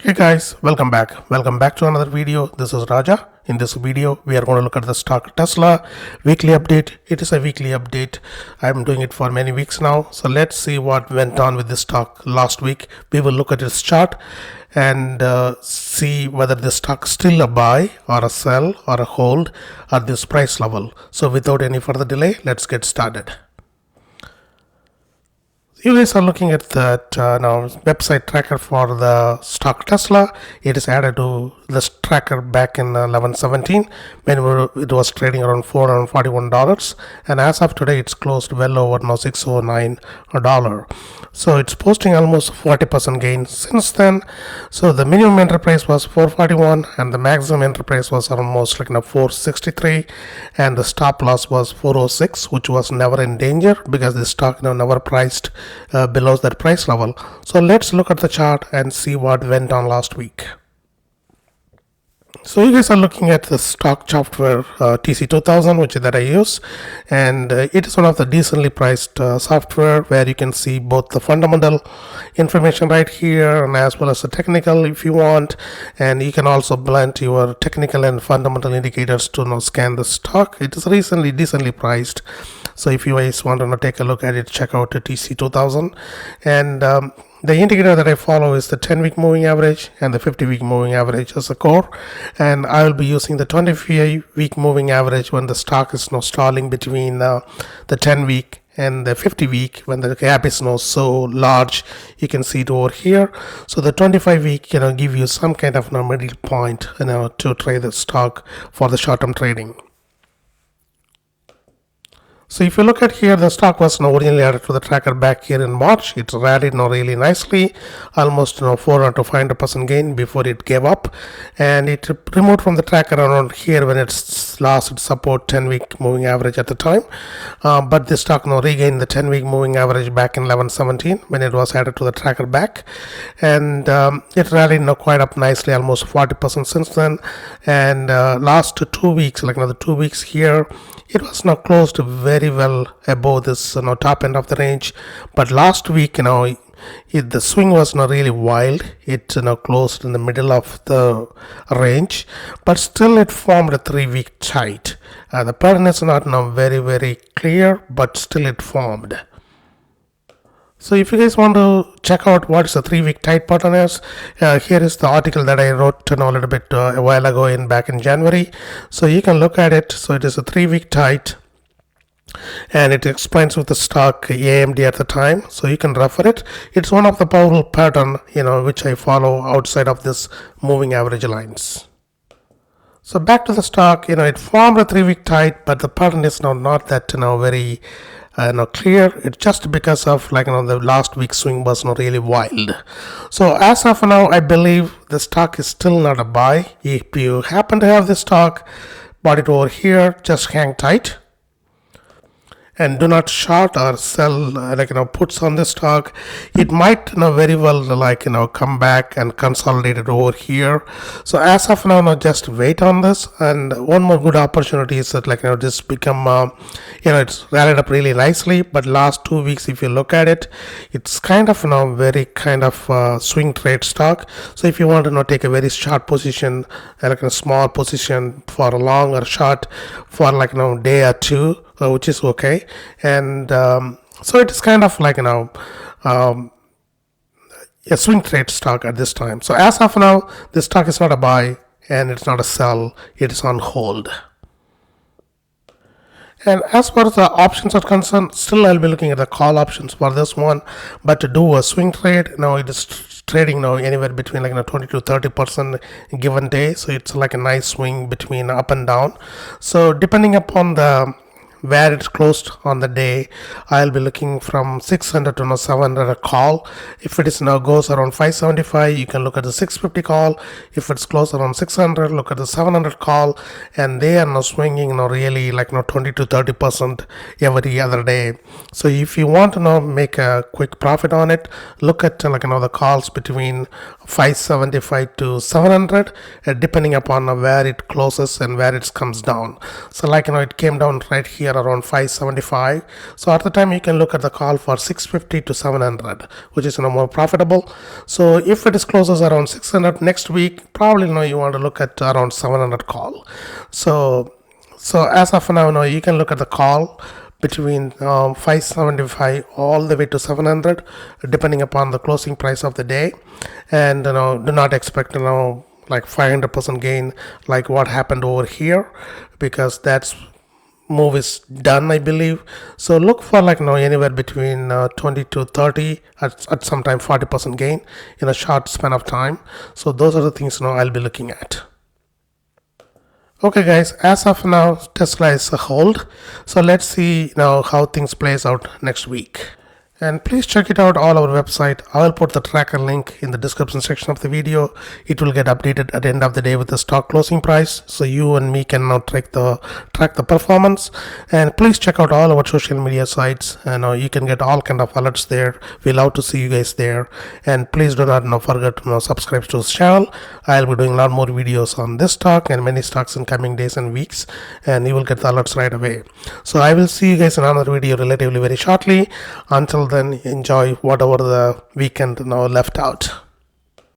Hey guys, welcome back. Welcome back to another video. This is Raja. In this video, we are going to look at the stock Tesla weekly update. It is a weekly update. I'm doing it for many weeks now. So let's see what went on with this stock last week. We will look at its chart and see whether the stock is still a buy or a sell or a hold at this price level. So without any further delay, let's get started. You guys are looking at that now website tracker for the stock Tesla. It is added to this tracker back in 11/17 when it was trading around $441, and as of today it's closed well over now $609. So it's posting almost 40% gain since then. So the minimum entry price was $441 and the maximum entry price was almost like $463, and the stop loss was $406, which was never in danger because the stock never priced below that price level. So let's look at the chart and see what went on last week. So you guys are looking at the stock software TC2000, which that I use, and it is one of the decently priced software where you can see both the fundamental information right here and as well as the technical if you want, and you can also blend your technical and fundamental indicators to scan the stock. It is recently decently priced, so if you guys want to take a look at it, check out the TC2000. And the indicator that I follow is the 10-week moving average and the 50-week moving average as a core, and I will be using the 25-week moving average when the stock is stalling between the 10-week and the 50-week when the gap is so large. You can see it over here. So the 25-week give you some kind of middle point to trade the stock for the short-term trading. So if you look at here, the stock was originally added to the tracker back here in March. It rallied really nicely, almost 400 to 500% gain before it gave up, and it removed from the tracker around here when it's last support 10-week moving average at the time. But the stock regained the 10-week moving average back in 11/17 when it was added to the tracker back, and it rallied quite up nicely, almost 40% since then. And last 2 weeks, like another 2 weeks here, it was closed very well above this top end of the range. But last week the swing was not really wild. It closed in the middle of the range, but still it formed a 3-week tight. The pattern is not very clear, but still it formed. So if you guys want to check out what is the 3-week tight pattern is, here is the article that I wrote a little bit a while ago back in January. So you can look at it. So it is a 3-week tight, and it explains with the stock AMD at the time, so you can refer it. It's one of the powerful pattern which I follow outside of this moving average lines. So back to the stock, it formed a 3-week tight, but the pattern is not that very clear. It's just because of the last week's swing was not really wild. So as of now, I believe the stock is still not a buy. If you happen to have the stock, bought it over here, just hang tight and do not short or sell puts on the stock. It might very well come back and consolidate it over here. So as of now, just wait on this. And one more good opportunity is that this become it's rallied up really nicely, but last 2 weeks if you look at it, it's kind of very kind of swing trade stock. So if you want to take a very short position, a small position for a long or short for day or two, which is okay. And so it is kind of a swing trade stock at this time. So as of now, this stock is not a buy and it's not a sell, it is on hold. And as far as the options are concerned, still I'll be looking at the call options for this one. But to do a swing trade, it is trading anywhere between 20 to 30% given day. So it's a nice swing between up and down. So depending upon the where it's closed on the day, I'll be looking from 600 to 700 a call. If it is goes around 575, you can look at the 650 call. If it's closed around 600, look at the 700 call. And they are now swinging really 20 to 30% every other day. So if you want to make a quick profit on it, look at the calls between 575 to 700, depending upon where it closes and where it comes down. So it came down right here here around 575. So at the time you can look at the call for 650 to 700, which is more profitable. So if it is closes around 600 next week, probably you want to look at around 700 call. So as of now, you can look at the call between 575 all the way to 700, depending upon the closing price of the day. And do not expect like 500% gain like what happened over here, because that's move is done, I believe. So look for like anywhere between 20 to 30, at some time 40% gain in a short span of time. So those are the things I'll be looking at. Okay guys, as of now Tesla is a hold, so let's see now how things plays out next week. And please check it out all our website. I will put the tracker link in the description section of the video. It will get updated at the end of the day with the stock closing price, so you and me can now track the performance. And please check out all our social media sites, and you can get all kind of alerts there. We love to see you guys there. And please do not forget to subscribe to this channel. I'll be doing a lot more videos on this stock and many stocks in coming days and weeks, and you will get the alerts right away. So I will see you guys in another video relatively very shortly. Until then, enjoy whatever the weekend now left out.